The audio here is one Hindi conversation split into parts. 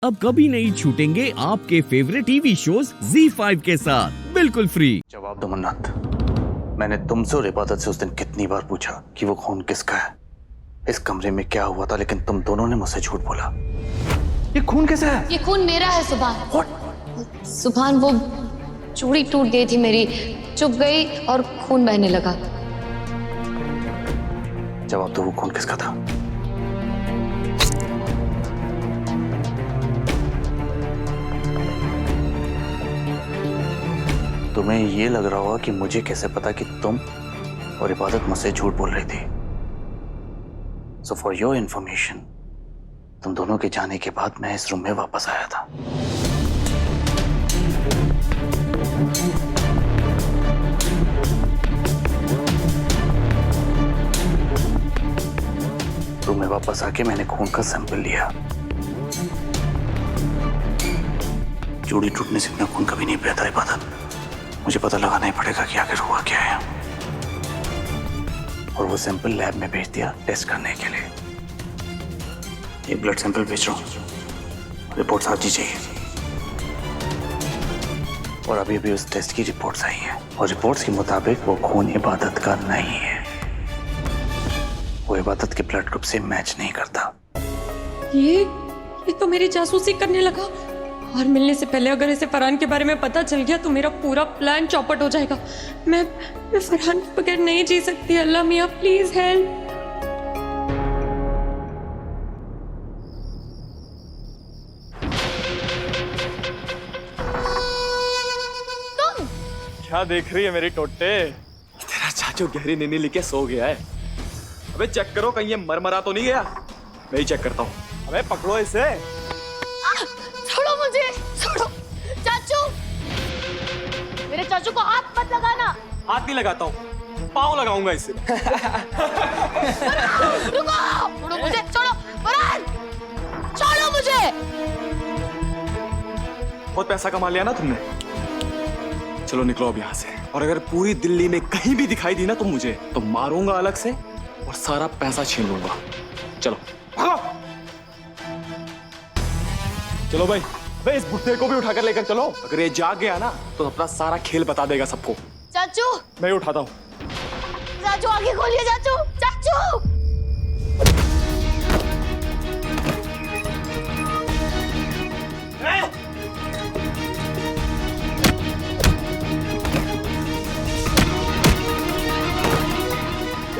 अब कभी नहीं छूटेंगे आपके फेवरेट टीवी शोज ZEE5 के साथ बिल्कुल फ्री। जवाब दो मन्नत, मैंने तुमसे और इबादत से उस दिन कितनी बार पूछा कि वो खून किसका है, इस कमरे में क्या हुआ था, लेकिन तुम दोनों ने मुझसे झूठ बोला। ये खून किसका है? ये खून मेरा है सुभान। सुभान, वो चूड़ी टूट गई थी मेरी, चुभ गई और खून बहने लगा। जवाब दो, वो खून किसका था? तुम्हें ये लग रहा होगा कि मुझे कैसे पता कि तुम और इबादत मुझसे झूठ बोल रही थी। सो फॉर योर इंफॉर्मेशन, तुम दोनों के जाने के बाद मैं इस रूम में वापस आया था। रूम में वापस आके मैंने खून का सैंपल लिया। चूड़ी टूटने से इतना खून कभी नहीं बहता इबादत। मुझे पता लगाना ही पड़ेगा कि आखिर हुआ क्या है, और वो सैंपल लैब में भेज दिया टेस्ट करने के लिए। एक ब्लड सैंपल भेज रहा हूँ, रिपोर्ट्स आज ही चाहिए। और अभी अभी उस टेस्ट की रिपोर्ट्स आई हैं, और रिपोर्ट्स के मुताबिक वो खून इबादत का नहीं है। वो इबादत के ब्लड ग्रुप से मैच नहीं करता। ये तो मेरी जासूसी करने लगा, और मिलने से पहले अगर इसे फरहान के बारे में पता चल गया तो मेरा पूरा प्लान चौपट हो जाएगा। मैं फरहान के बगैर नहीं जी सकती। अल्लाह मियां प्लीज हेल्प। क्या देख रही है मेरी टोटे? तेरा चाचू गहरी नींद लेके सो गया है। अबे चेक करो कहीं ये मरमरा तो नहीं गया। मैं ही चेक करता हूँ। अबे पकड़ो इसे। छोड़ो मुझे, छोड़ो। चाचू, मेरे चाचू को हाथ मत लगाना। हाथ नहीं लगाता हूँ, पाँव लगाऊंगा इससे। रुको, छोड़ो मुझे, छोड़ो। फरहान, छोड़ो मुझे। बहुत पैसा कमा लिया ना तुमने। चलो निकलो अब यहाँ से, और अगर पूरी दिल्ली में कहीं भी दिखाई दी ना तुम मुझे, तो मारूंगा अलग से और सारा पैसा छीन लूंगा। चलो भागो। चलो भाई, इस बुढ़े को भी उठाकर लेकर चलो। अगर ये जाग गया ना तो अपना सारा खेल बता देगा सबको। चाचू, मैं ही उठाता हूँ। चाचू आगे खोलिए। चाचू, चाचू।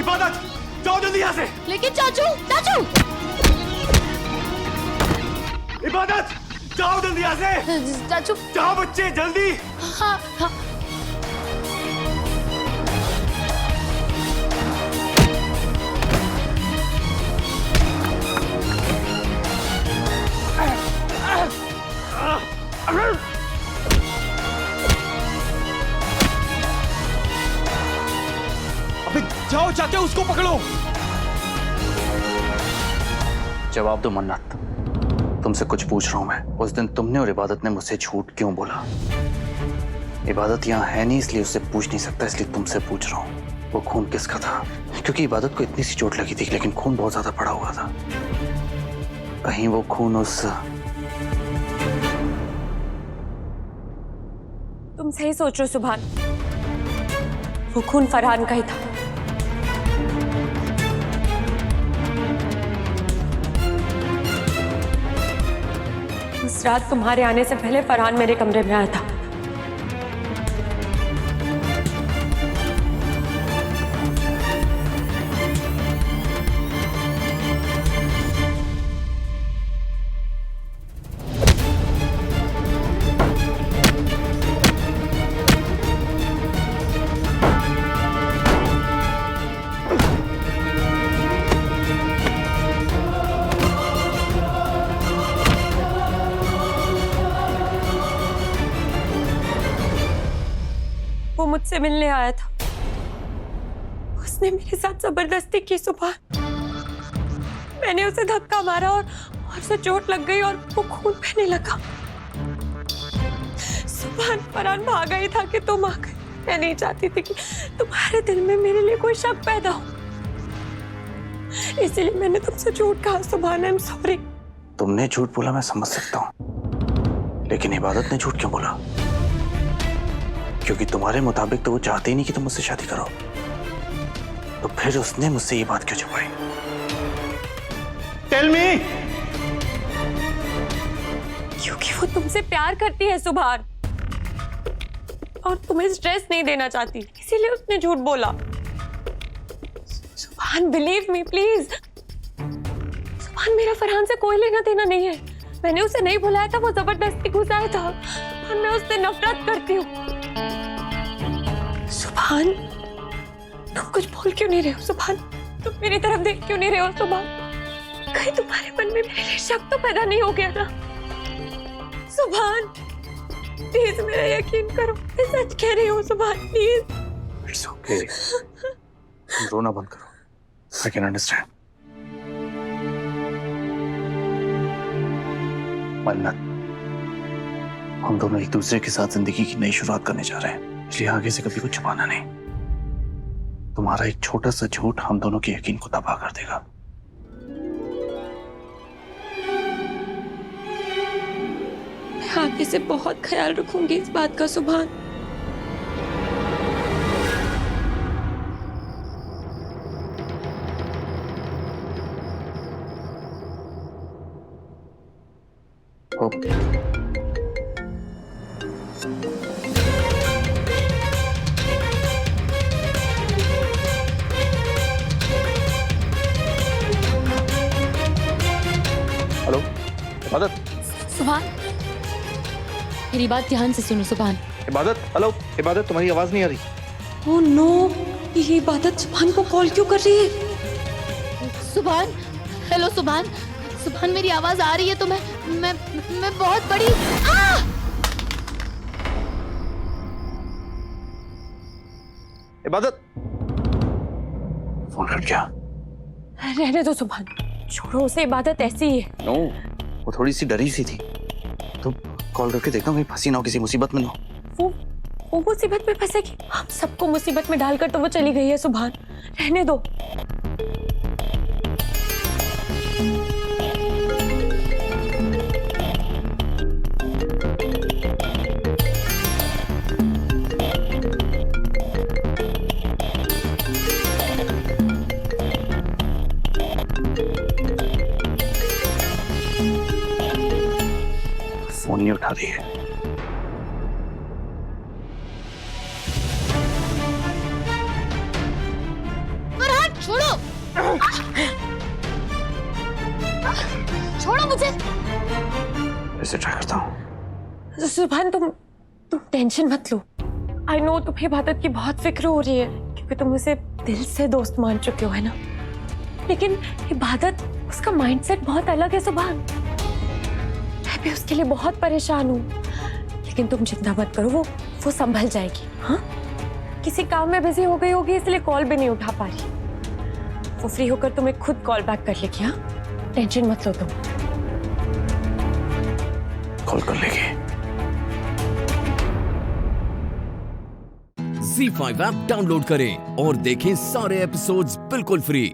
इबादत, जाओ जल्दी यहाँ से। लेकिन चाचू, चाचू। इबादत, जाओ जल्दी यहाँ से। चाचू, जाओ बच्चे जल्दी। हाँ, हाँ। अबे जाओ जाके उसको पकड़ो। जवाब दो मन्नत, तुमसे कुछ पूछ रहा हूं मैं। उस दिन तुमने और इबादत ने मुझसे झूठ क्यों बोला? इबादत यहाँ है नहीं इसलिए उससे पूछ नहीं सकता, इसलिए तुमसे पूछ रहा हूँ। वो खून किसका था? क्योंकि इबादत को इतनी सी चोट लगी थी, लेकिन खून बहुत ज्यादा पड़ा हुआ था। कहीं वो खून उस... तुम सही सोच रहे हो सुभान, वो खून फरहान का ही था। उस रात तुम्हारे आने से पहले फरहान मेरे कमरे में आया था। वो मुझसे मिलने आया था। उसने मेरे साथ जबरदस्ती की सुभान। मैंने उसे धक्का मारा और उसे चोट लग गई और वो खून बहने लगा। सुभान, फरहान भागा ही था कि तुम आ गए। मैं नहीं चाहती थी कि तुम्हारे दिल में मेरे लिए कोई शक पैदा हो, इसीलिए मैंने तुमसे झूठ कहा। सुभान, आई एम सॉरी। तुमने झूठ बोला मैं समझ सकता हूं, लेकिन इबादत ने झूठ क्यों बोला? क्योंकि तुम्हारे मुताबिक तो वो चाहते ही नहीं कि तुम मुझसे शादी करो, तो फिर उसने मुझसे ये बात क्यों छुपाई? Tell me. क्योंकि वो तुमसे प्यार करती है सुभान, और तुम्हें स्ट्रेस नहीं देना चाहती, इसीलिए उसने झूठ बोला। सुभान बिलीव मी प्लीज। सुभान मेरा फरहान से कोई लेना देना नहीं है। मैंने उसे नहीं बुलाया था, वो जबरदस्ती घुस आया था। सुभान मैं उससे नफरत करती हूँ। सुभान तुम कुछ बोल क्यों नहीं रहे हो? सुभान तुम मेरी तरफ देख क्यों नहीं रहे हो? सुभान कहीं तुम्हारे मन में मेरे लिए शक तो पैदा नहीं हो गया ना? सुभान प्लीज मेरा यकीन करो, मैं सच कह रही हूँ। सुभान प्लीज। इट्स ओके, तुम रोना बंद करो। I can understand. मन्नत, हम दोनों एक दूसरे के साथ जिंदगी की नई शुरुआत करने जा रहे हैं, इसलिए आगे से कभी कुछ छुपाना नहीं। तुम्हारा एक छोटा सा झूठ हम दोनों के यकीन को तबाह कर देगा। मैं आगे से बहुत ख्याल रखूंगी इस बात का सुभान। ओके। हेलो इबादत। सुभान मेरी बात ध्यान से सुनो सुभान। इबादत, हेलो इबादत, तुम्हारी आवाज नहीं आ रही। ओह नो, ये इबादत सुभान को कॉल क्यों कर रही है? सुभान, हेलो सुभान। सुभान मेरी आवाज आ रही है तो मैं बहुत बड़ी इबादत, फोन कट गया। रहने दो सुभान, छोड़ो उसे। इबादत ऐसी ही है। नो, वो थोड़ी सी डरी सी थी, तो कॉल करके देखता हूँ कहीं फंसी ना हो, किसी मुसीबत में ना हो। वो मुसीबत में फंसेगी? हम सबको मुसीबत में डालकर तो वो चली गई है सुभान, रहने दो। फोन नहीं उठा रही है। फरहान छोड़ो, छोड़ो मुझे। ऐसे ट्राई करता हूँ। सुभान तुम टेंशन मत लो। आई नो तुम्हें इबादत की बहुत फिक्र हो रही है, क्योंकि तुम उसे दिल से दोस्त मान चुके हो, है ना? लेकिन इबादत, उसका माइंडसेट बहुत अलग है सुभान। मैं भी उसके लिए बहुत परेशान हूँ, लेकिन तुम चिंता मत करो, वो संभल जाएगी। हाँ, किसी काम में बिजी हो गई होगी, इसलिए कॉल भी नहीं उठा पा रही। वो फ्री होकर तुम्हें खुद कॉल बैक कर लेगी। हाँ, टेंशन मत लो तुम। कॉल कर लेगी। Z5 ऐप डाउनलोड करें और देखें सारे एपिसोड्स बिल्कुल फ्री।